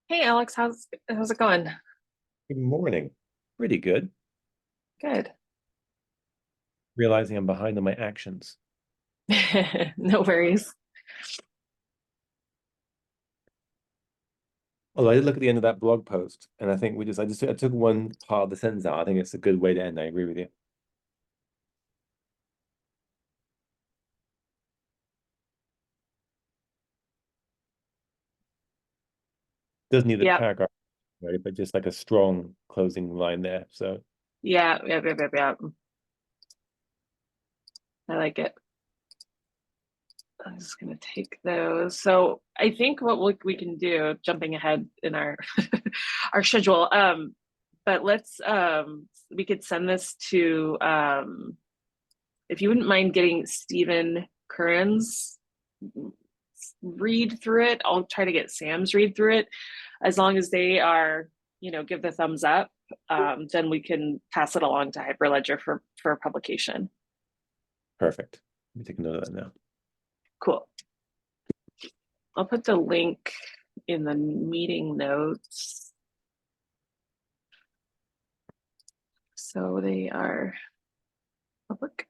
Hey Alex, how's it going? Good morning. Pretty good. Good. Realizing I'm behind on my actions. No worries. Although I did look at the end of that blog post, and I think I took one part of the sentence out. I think it's a good way to end. I agree with you. Doesn't need the Yep. paragraph, right? But just like a strong closing line there. So Yeah. I like it. I'm just gonna take those. So I think what we can do, jumping ahead in our our schedule, but let's we could send this to if you wouldn't mind getting Stephen Curran's read through it. I'll try to get Sam's read through it. As long as they are, give the thumbs up, then we can pass it along to Hyperledger for publication. perfect. Let me take a note of that now. Cool. I'll put the link in the meeting notes. So they are public.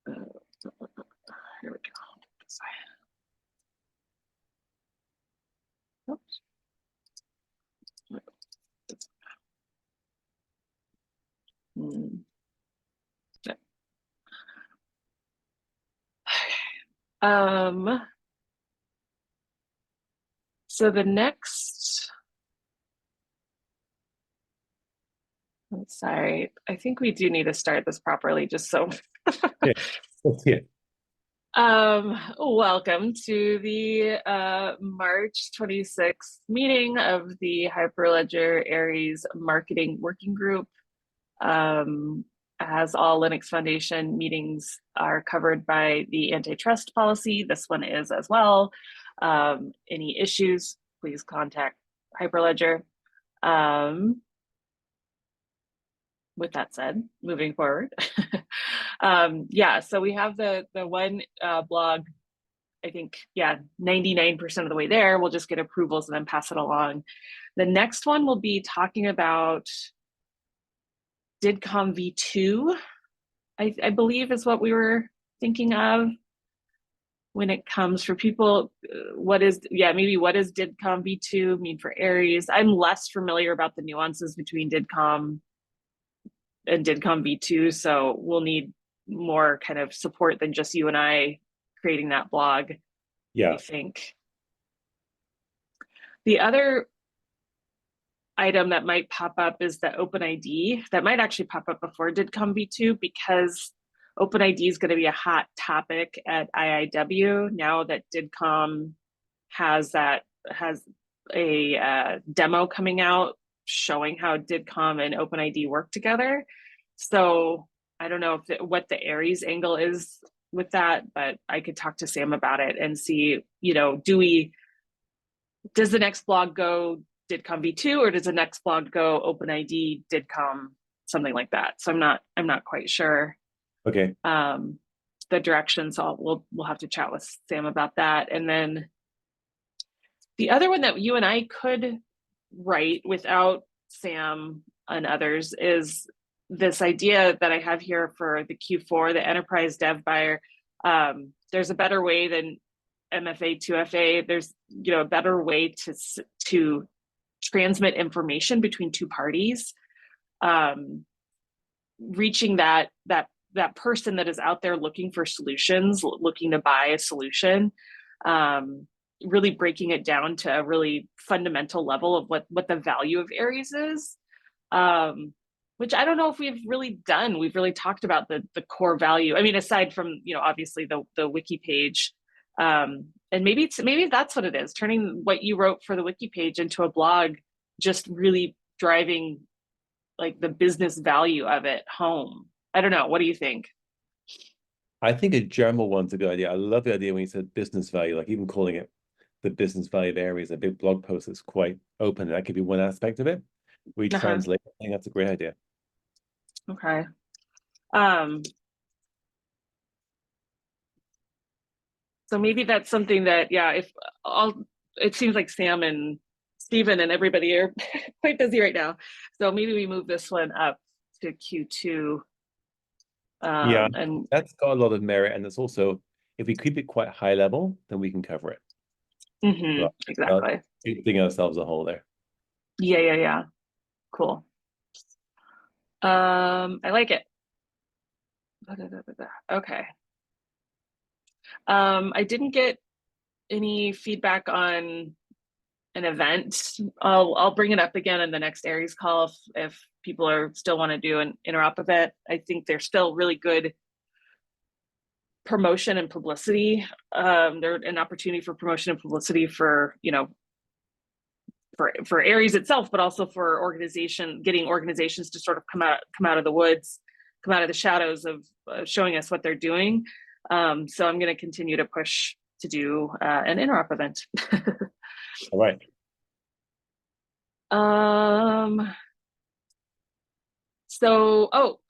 Here we go. Oops. Hmm. Um, so the next, I'm sorry, I think we do need to start this properly just so. Yeah. Let's see it. Welcome to the March 26th meeting of the Hyperledger Aries Marketing Working Group. As all Linux Foundation meetings are covered by the antitrust policy, this one is as well. Any issues, please contact Hyperledger. Um, with that said, moving forward. Yeah, so we have the one blog, I think, yeah, 99% of the way there. We'll just get approvals and then pass it along. The next one will be talking about DIDCOM V2, I believe is what we were thinking of when it comes for people. What does DIDCOM V2 mean for Aries? I'm less familiar about the nuances between DIDCOM and DIDCOM V2, so we'll need more kind of support than just you and I creating that blog, I Yeah. think. The other item that might pop up is the OpenID. That might actually pop up before DIDCOM V2 because OpenID is going to be a hot topic at IIW now that DIDCOM has a demo coming out showing how DIDCOM and OpenID work together. So I don't know what the Aries angle is with that, but I could talk to Sam about it and see, does the next blog go DIDCOM V2 or does the next blog go OpenID DIDCOM, something like that. So I'm not quite sure Okay. the direction. So we'll have to chat with Sam about that. And then the other one that you and I could write without Sam and others is this idea that I have here for the Q4, the enterprise dev buyer. There's a better way than MFA 2FA. There's a better way to transmit information between two parties, um, reaching that person that is out there looking for solutions, looking to buy a solution. Um, Really breaking it down to a really fundamental level of what the value of Aries is, which I don't know if we've really done. We've really talked about the core value. I mean, aside from obviously the wiki page, and maybe that's what it is. Turning what you wrote for the wiki page into a blog, just really driving like the business value of it home. I don't know. What do you think? I think a general one's a good idea. I love the idea when you said business value, like even calling it the business value of Aries, a big blog post that's quite open. That could be one aspect of it. We Uh-huh. translate. I think that's a great idea. Okay. Um, So maybe that's something that, yeah, if all, it seems like Sam and Stephen and everybody are quite busy right now. So maybe we move this one up to Q2. Yeah, And that's got a lot of merit, and it's also if we keep it quite high level, then we can cover it. But exactly. digging ourselves a hole there. Yeah. Cool. I like it. Okay. I didn't get any feedback on an event. I'll bring it up again in the next Aries call if people are still want to do an interop event. I think there's still really good promotion and publicity. There's an opportunity for promotion and publicity for, you know, for Aries itself, but also for getting organizations to sort of come out of the woods, come out of the shadows of showing us what they're doing. So I'm going to continue to push to do an interop event. All right.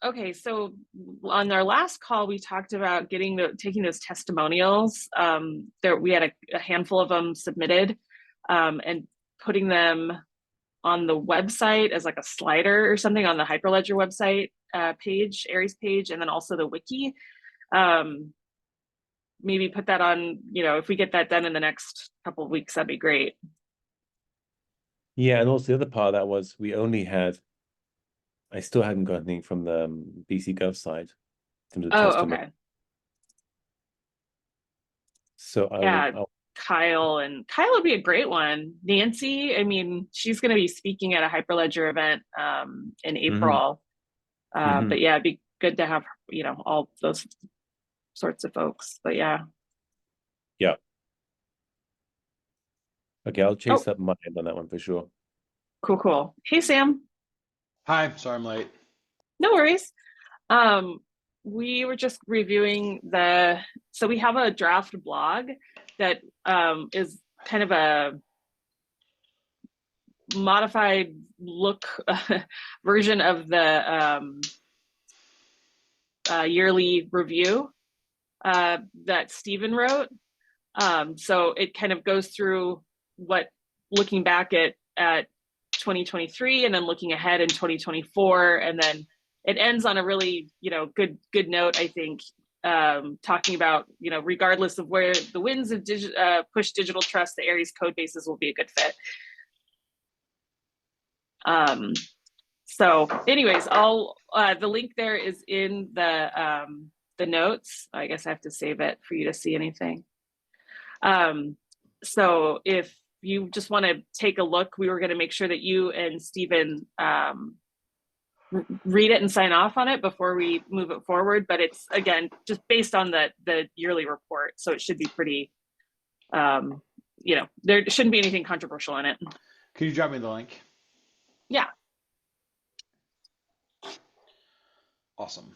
Okay. So on our last call, we talked about taking those testimonials. There we had a handful of them submitted, and putting them on the website as like a slider or something on the Hyperledger website page, Aries page, and then also the wiki. Maybe put that on, you know, if we get that done in the next couple of weeks, that'd be great. Yeah, and also the other part of that was I still hadn't got anything from the BC Gov side from the testimony. Okay. So Yeah, I'll Kyle would be a great one. Nancy, I mean, she's going to be speaking at a Hyperledger event in April. But yeah, it'd be good to have, you know, all those sorts of folks. But yeah. Yeah. Okay, I'll chase Oh, up my end on that one for sure. cool. Hey, Sam. Hi, sorry I'm late. No worries. We were just reviewing so we have a draft blog that is kind of a modified look version of the yearly review that Stephen wrote. So it kind of goes through looking back at 2023 and then looking ahead in 2024, and then it ends on a really, you know, good note, I think, talking about, you know, regardless of where the winds of push digital trust, the Aries code bases will be a good fit. So anyways, the link there is in the notes. I guess I have to save it for you to see anything. So if you just want to take a look, we were going to make sure that you and Stephen read it and sign off on it before we move it forward. But it's, again, just based on the yearly report. So it should be pretty, you know, there shouldn't be anything controversial in it. Could you drop me the link? Yeah. Awesome.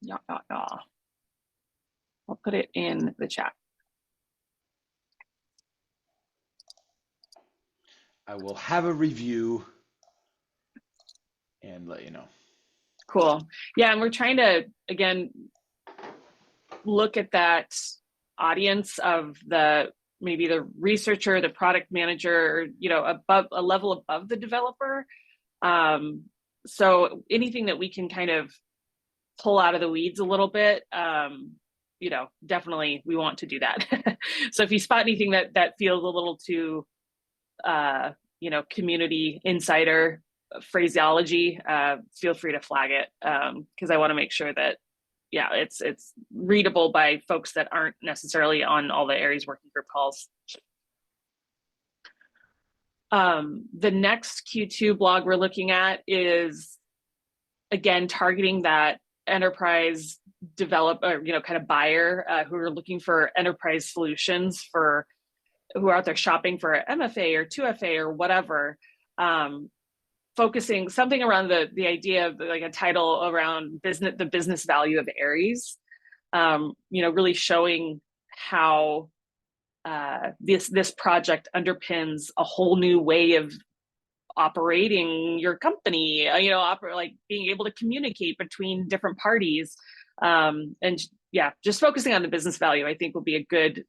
Yeah. I'll put it in the chat. I will have a review and let you know. Cool. Yeah, and we're trying to, again, look at that audience of maybe the researcher, the product manager, you know, above a level above the developer. So anything that we can kind of pull out of the weeds a little bit, you know, definitely we want to do that. So if you spot anything that feels a little too, you know, community insider phraseology, feel free to flag it, because I want to make sure that, yeah, it's readable by folks that aren't necessarily on all the Aries working group calls. The next Q2 blog we're looking at is, again, targeting that enterprise developer, you know, kind of buyer who are looking for enterprise solutions who are out there shopping for MFA or 2FA or whatever. Focusing something around the idea of like a title around the business value of Aries, you know, really showing how this project underpins a whole new way of operating your company, you know, like being able to communicate between different parties, and yeah, just focusing on the business value, I think will be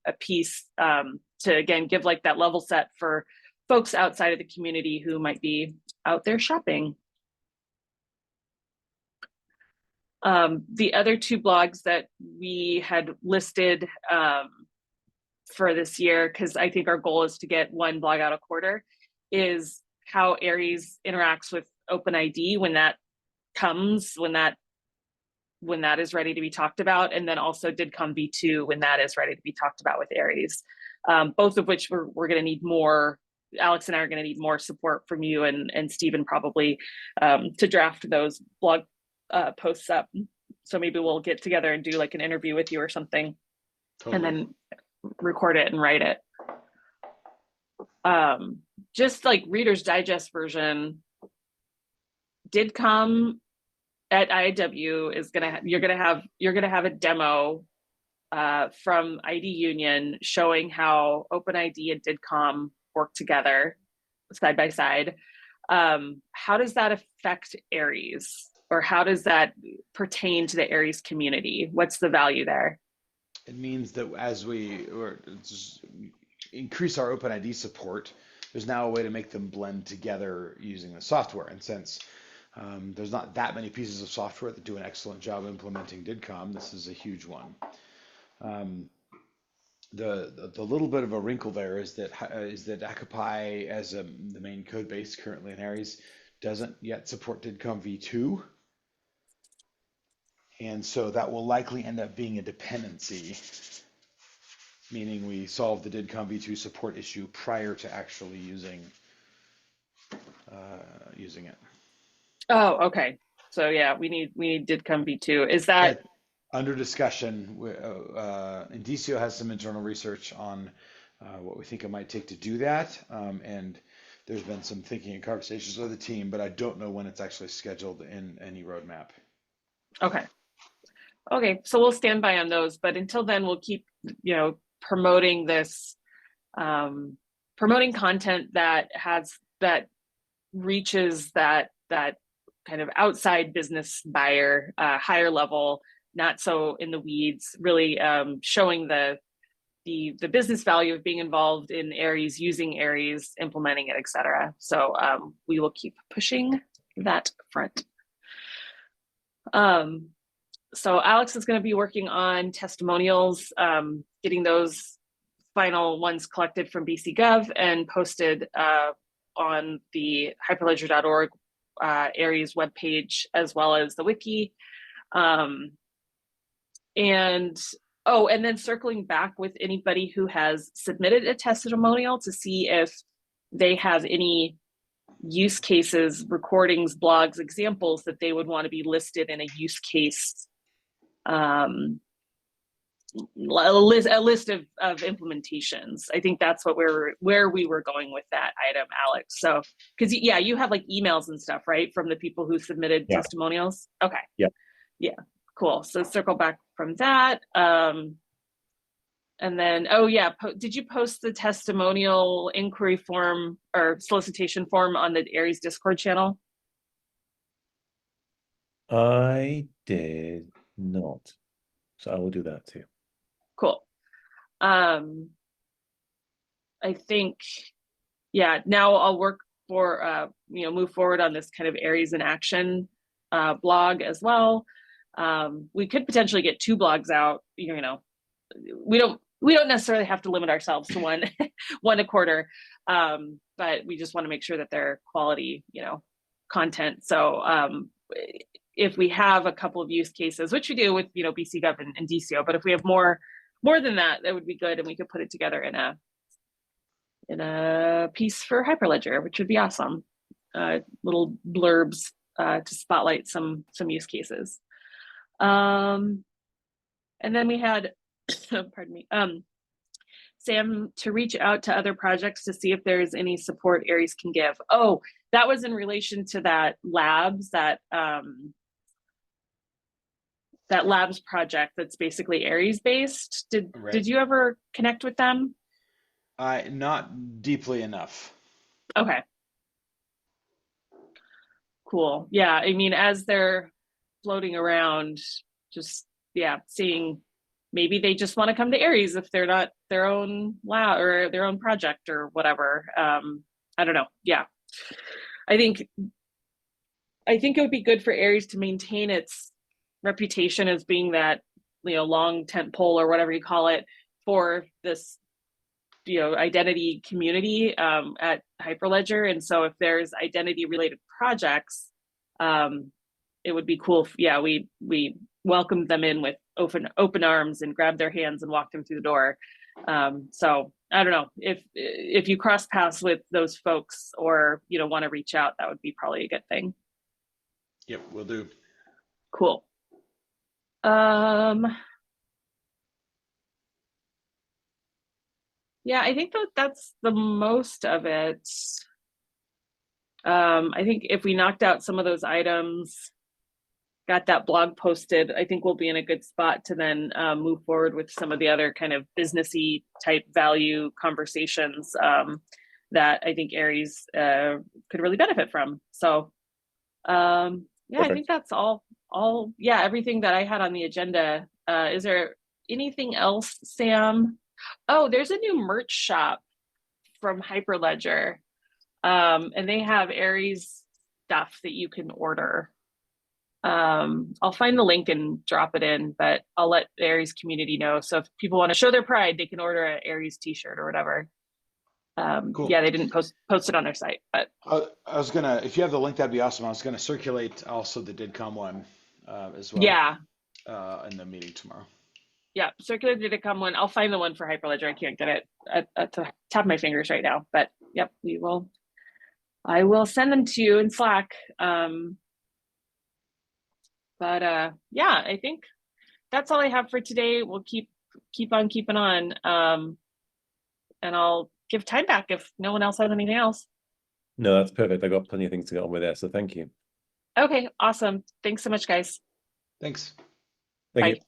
a piece to, again, give like that level set for folks outside of the community who might be out there shopping. The other two blogs that we had listed for this year, because I think our goal is to get one blog out a quarter, is how Aries interacts with OpenID when that comes, when that is ready to be talked about, and then also DidCom v2 when that is ready to be talked about with Aries. Both of which we're going to need more. Alex and I are going to need more support from you and Stephen probably to draft those blog posts up. So maybe we'll get together and do like an interview with you or something, Totally. and then record it and write it. Just like Reader's Digest version, DidCom at IW is you're gonna have a demo from ID Union showing how OpenID and DidCom work together side by side. How does that affect Aries, or how does that pertain to the Aries community? What's the value there? It means that as we increase our OpenID support, there's now a way to make them blend together using the software. And since there's not that many pieces of software that do an excellent job implementing DidCom, this is a huge one. The little bit of a wrinkle there is that Akapai, as the main code base currently in Aries, doesn't yet support DidCom v2. And so that will likely end up being a dependency, meaning we solve the DidCom v2 support issue prior to actually using it. Oh, okay. So yeah, we need DidCom v2. Is that under discussion? Indicio has some internal research on what we think it might take to do that, and there's been some thinking and conversations with the team, but I don't know when it's actually scheduled in any roadmap. Okay, so we'll stand by on those, but until then, we'll keep, promoting this, promoting content that reaches that kind of outside business buyer, higher level, not so in the weeds, really showing the business value of being involved in Aries, using Aries, implementing it, etc. So we will keep pushing that front. So Alex is going to be working on testimonials, getting those final ones collected from BC Gov and posted on the hyperledger.org Aries webpage, as well as the wiki. And then circling back with anybody who has submitted a testimonial to see if they have any use cases, recordings, blogs, examples that they would want to be listed in a use case, a list of implementations. I think that's where we were going with that item, Alex. So, because you have like emails and stuff, right, from the people who submitted testimonials. Okay. Yeah. Cool. So circle back from that. And then, did you post the testimonial inquiry form or solicitation form on the Aries Discord channel? I did not. So I will do that too. Cool. I think, now I'll work for, move forward on this kind of Aries in Action blog as well. We could potentially get 2 blogs out, we don't necessarily have to limit ourselves to one a quarter, but we just want to make sure that they're quality, content. So if we have a couple of use cases, which we do with, BC Gov and DCO, but if we have more than that, that would be good, and we could put it together in a piece for Hyperledger, which would be awesome. Little blurbs to spotlight some use cases. And then we had, pardon me, Sam, to reach out to other projects to see if there's any support Aries can give. Oh, that was in relation to that labs, that labs project that's basically Aries based. Did you ever connect with them? Not deeply enough. Okay. Cool. Yeah, I mean, as they're floating around, just seeing maybe they just want to come to Aries if they're not their own lab or their own project or whatever. I don't know. Yeah. I think it would be good for Aries to maintain its reputation as being that, long tent pole or whatever you call it for this, identity community at Hyperledger. And so if there's identity related projects, it would be cool. Yeah, we welcomed them in with open arms and grabbed their hands and walked them through the door. So I don't know if you cross paths with those folks or want to reach out, that would be probably a good thing. Yep, will do. Cool. Yeah, I think that's the most of it. I think if we knocked out some of those items, got that blog posted, I think we'll be in a good spot to then move forward with some of the other kind of businessy type value conversations that I think Aries could really benefit from. So yeah, I think that's all, yeah, everything that I had on the agenda. Is there anything else, Sam? Oh, there's a new merch shop from Hyperledger. And they have Aries stuff that you can order. I'll find the link and drop it in, but I'll let the Aries community know. So if people want to show their pride, they can order an Aries t-shirt or whatever. Cool. Yeah, they didn't post it on their site, but I was gonna, if you have the link, that'd be awesome. I was gonna circulate also the DidCom one as well. yeah, in the meeting tomorrow. yeah, circular did it come one. I'll find the one for Hyperledger. I can't get it at the top of my fingers right now, but yep, I will send them to you in Slack. But yeah, I think that's all I have for today. We'll keep on keeping on. And I'll give time back if no one else has anything else. No, that's perfect. I got plenty of things to get on with there, so thank you. Okay, awesome. Thanks so much, guys. Thanks. Thank Bye. you.